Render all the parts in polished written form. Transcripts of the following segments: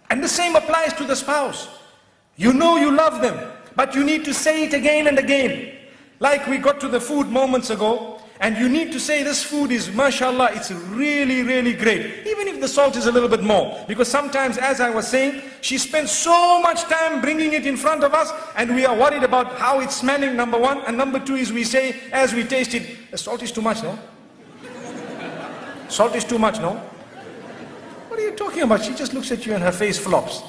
And the same applies to the spouse. You know you love them, but you need to say it again and again. Like we got to the food moments ago, and you need to say this food is, mashallah, it's really, really great. Even if the salt is a little bit more. Because sometimes, as I was saying, she spends so much time bringing it in front of us, and we are worried about how it's smelling, number one. And number two is we say, as we taste it, the salt is too much, no? Salt is too much, no? What are you talking about? She just looks at you and her face flops.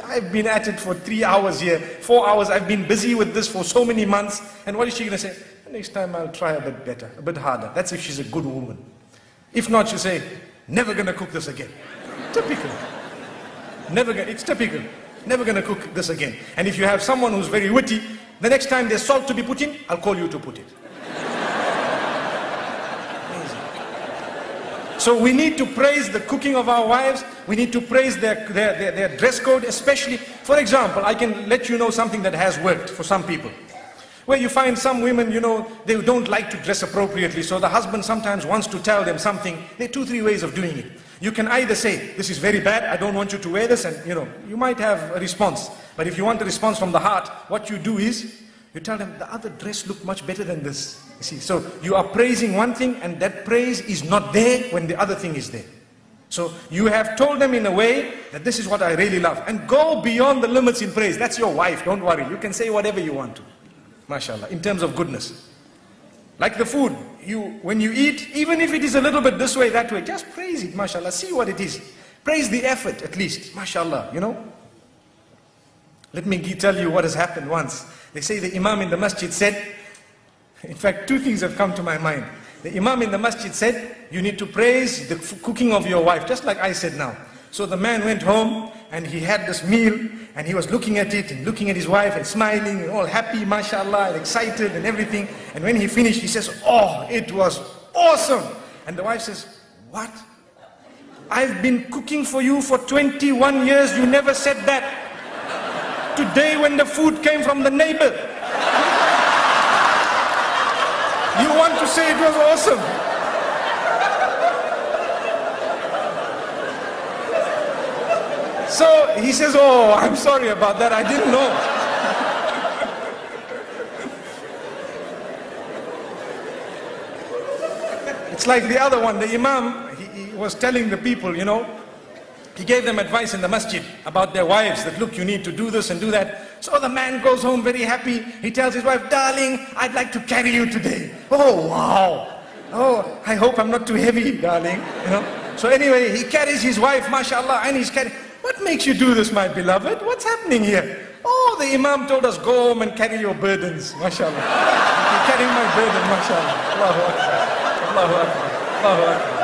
I've been at it for 3 hours here, 4 hours. I've been busy with this for so many months. And what is she going to say? Next time I'll try a bit better, a bit harder. That's if she's a good woman. If not, she'll say, never going to cook this again. Typical. It's typical. Never going to cook this again. And if you have someone who's very witty, the next time there's salt to be put in, I'll call you to put it. So we need to praise the cooking of our wives. We need to praise their dress code, especially. For example, I can let you know something that has worked for some people. Where you find some women, you know, they don't like to dress appropriately. So the husband sometimes wants to tell them something. There are 2-3 ways of doing it. You can either say, this is very bad, I don't want you to wear this. And you know, you might have a response. But if you want a response from the heart, what you do is, you tell them, the other dress looked much better than this. You see, so you are praising one thing, and that praise is not there when the other thing is there. So you have told them in a way that this is what I really love. And go beyond the limits in praise. That's your wife, don't worry. You can say whatever you want to. MashaAllah, in terms of goodness. Like the food, when you eat, even if it is a little bit this way, that way, just praise it, MashaAllah. See what it is. Praise the effort at least, MashaAllah, you know. Let me tell you what has happened once. They say the Imam in the masjid said, in fact, 2 things have come to my mind. The Imam in the masjid said, you need to praise the cooking of your wife, just like I said now. So the man went home and he had this meal and he was looking at it and looking at his wife and smiling and all happy, mashallah, and excited and everything. And when he finished, he says, oh, it was awesome. And the wife says, what? I've been cooking for you for 21 years, you never said that. Today when the food came from the neighbor, you want to say it was awesome. So he says, oh, I'm sorry about that, I didn't know. It's like the other one, the Imam, he was telling the people, you know, he gave them advice in the masjid about their wives, that look, you need to do this and do that. So the man goes home very happy. He tells his wife, darling, I'd like to carry you today. Oh, wow. Oh, I hope I'm not too heavy, darling. You know. So anyway, he carries his wife, mashallah, and he's carrying. What makes you do this, my beloved? What's happening here? Oh, the Imam told us, go home and carry your burdens, mashallah. You're carrying my burden, mashallah. Allahu Akbar. Allahu Akbar. Allahu Akbar.